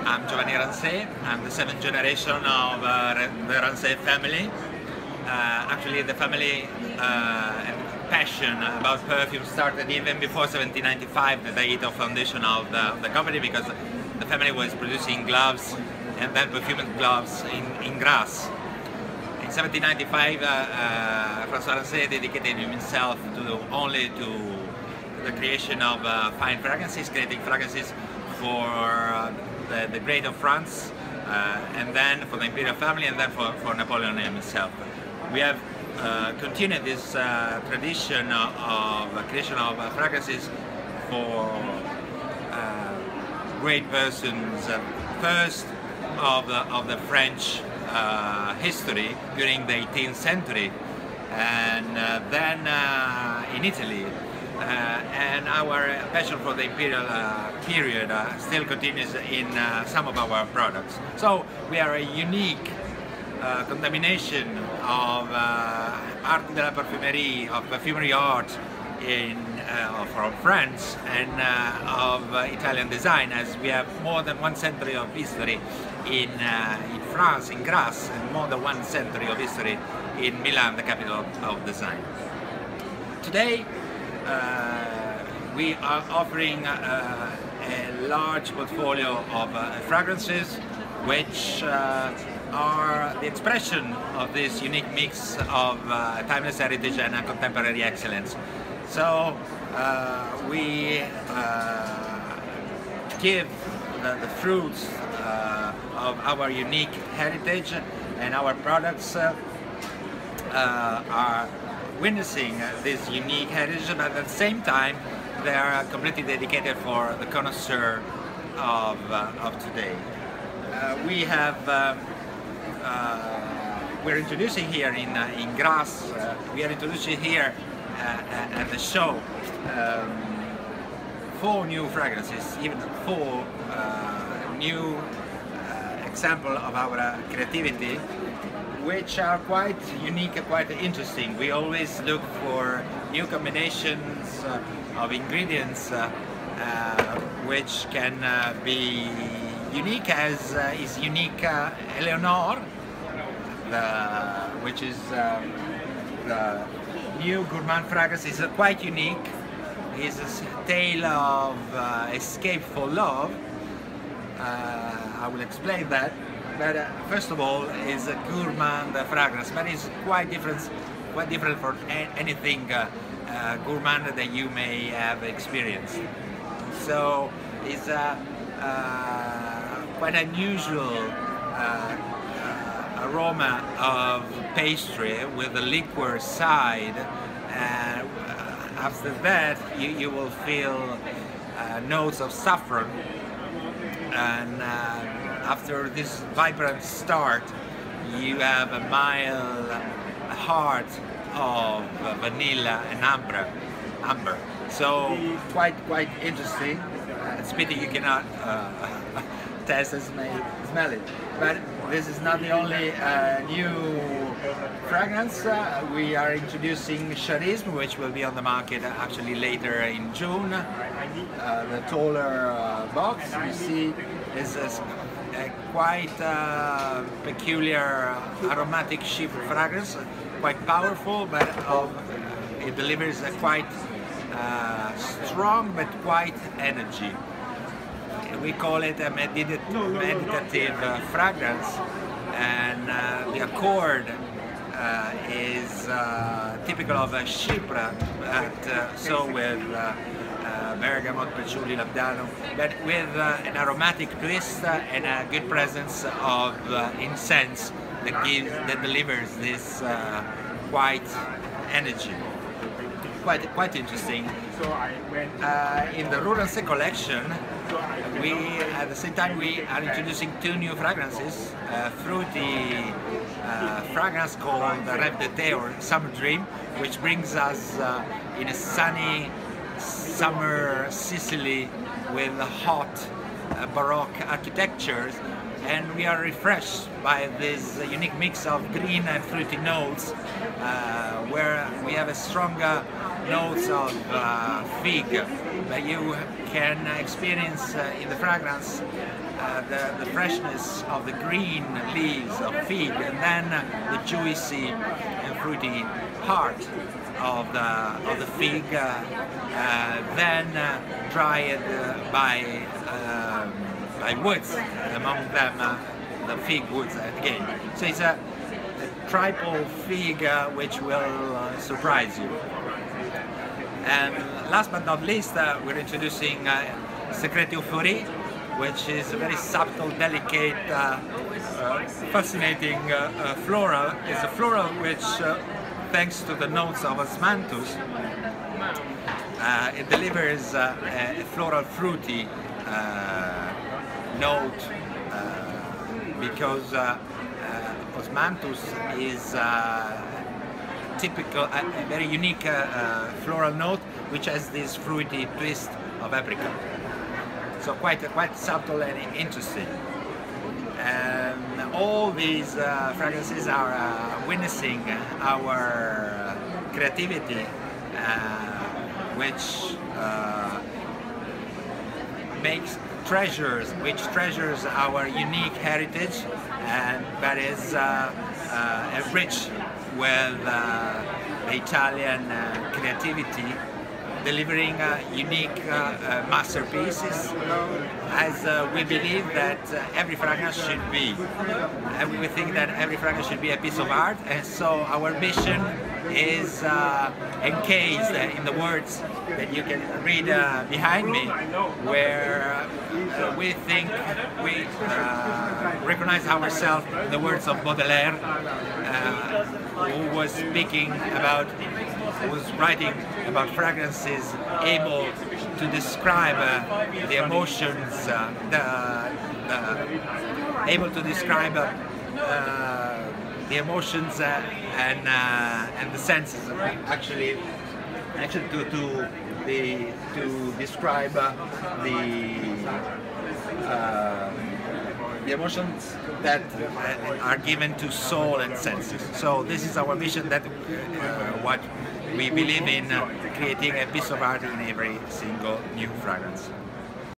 Rance. I'm the seventh generation of the Rance family. Actually, the family and passion about perfume started even before 1795, the date of foundation of the company, because the family was producing gloves and then perfumed gloves in Grasse. In 1795, François Rance dedicated himself only to the creation of fine fragrances, creating fragrances for the Great of France, and then for the imperial family, and then for Napoleon himself. We have continued this tradition of creation of fragrances for great persons, first of the French history during the 18th century, and then in Italy. And our passion for the imperial period still continues in some of our products. So we are a unique combination of art de la parfumerie, of perfumery art from France, and of Italian design, as we have more than 1 century of history in France, in Grasse, and more than 1 century of history in Milan, the capital of design. Today we are offering a large portfolio of fragrances which are the expression of this unique mix of timeless heritage and contemporary excellence. So we give the fruits of our unique heritage, and our products are witnessing this unique heritage, but at the same time they are completely dedicated for the connoisseur of today. We're introducing here in Grasse, we are introducing here at the show 4 new fragrances, even 4 new examples of our creativity, which are quite unique and quite interesting. We always look for new combinations of ingredients which can be unique, as is unique Eleonore, which is the new gourmand fragrance. Is quite unique. It's a tale of escape for love. I will explain that. But first of all, it's a gourmand fragrance, but it's quite different from anything gourmand that you may have experienced. So it's quite unusual aroma of pastry with the liquor side. After that, you will feel notes of saffron, and after this vibrant start, you have a mild heart of vanilla and amber. So quite interesting. It's pity you cannot taste and smell it. But this is not the only new fragrance. We are introducing Sharisme, which will be on the market actually later in June. The taller box, you see, is a quite peculiar aromatic sheep fragrance, quite powerful, but it delivers a quite strong but quite energy. We call it a meditative fragrance, and the accord is typical of a Chypre, but so with bergamot, patchouli, labdanum, but with an aromatic twist and a good presence of incense that delivers this quite energy. Quite interesting. In the Rance collection, at the same time we are introducing 2 new fragrances, a fruity fragrance called Reve D'Ete or Summer Dream, which brings us in a sunny summer Sicily with hot Baroque architectures, and we are refreshed by this unique mix of green and fruity notes, where we have a stronger notes of fig but you can experience in the fragrance the freshness of the green leaves of fig, and then the juicy and fruity heart of the fig, then dried by woods, among them the fig woods again. So it's a triple fig which will surprise you. And last but not least, we're introducing Secrete Euphorie, which is a very subtle, delicate, fascinating floral. It's a floral which, thanks to the notes of osmanthus, it delivers a floral, fruity note, because osmanthus is typical, a very unique floral note, which has this fruity twist of apricot. So quite subtle and interesting. And all these fragrances are witnessing our creativity, which treasures our unique heritage, and that is enriched with the Italian creativity, delivering unique masterpieces, as we believe that every fragrance should be. And we think that every fragrance should be a piece of art, and so our mission is encased in the words that you can read behind me, where we think we recognize ourselves in the words of Baudelaire, who was writing about fragrances able to describe the emotions, and the senses. Actually, to describe the emotions that are given to soul and senses. So this is our mission, that what we believe in, creating a piece of art in every single new fragrance.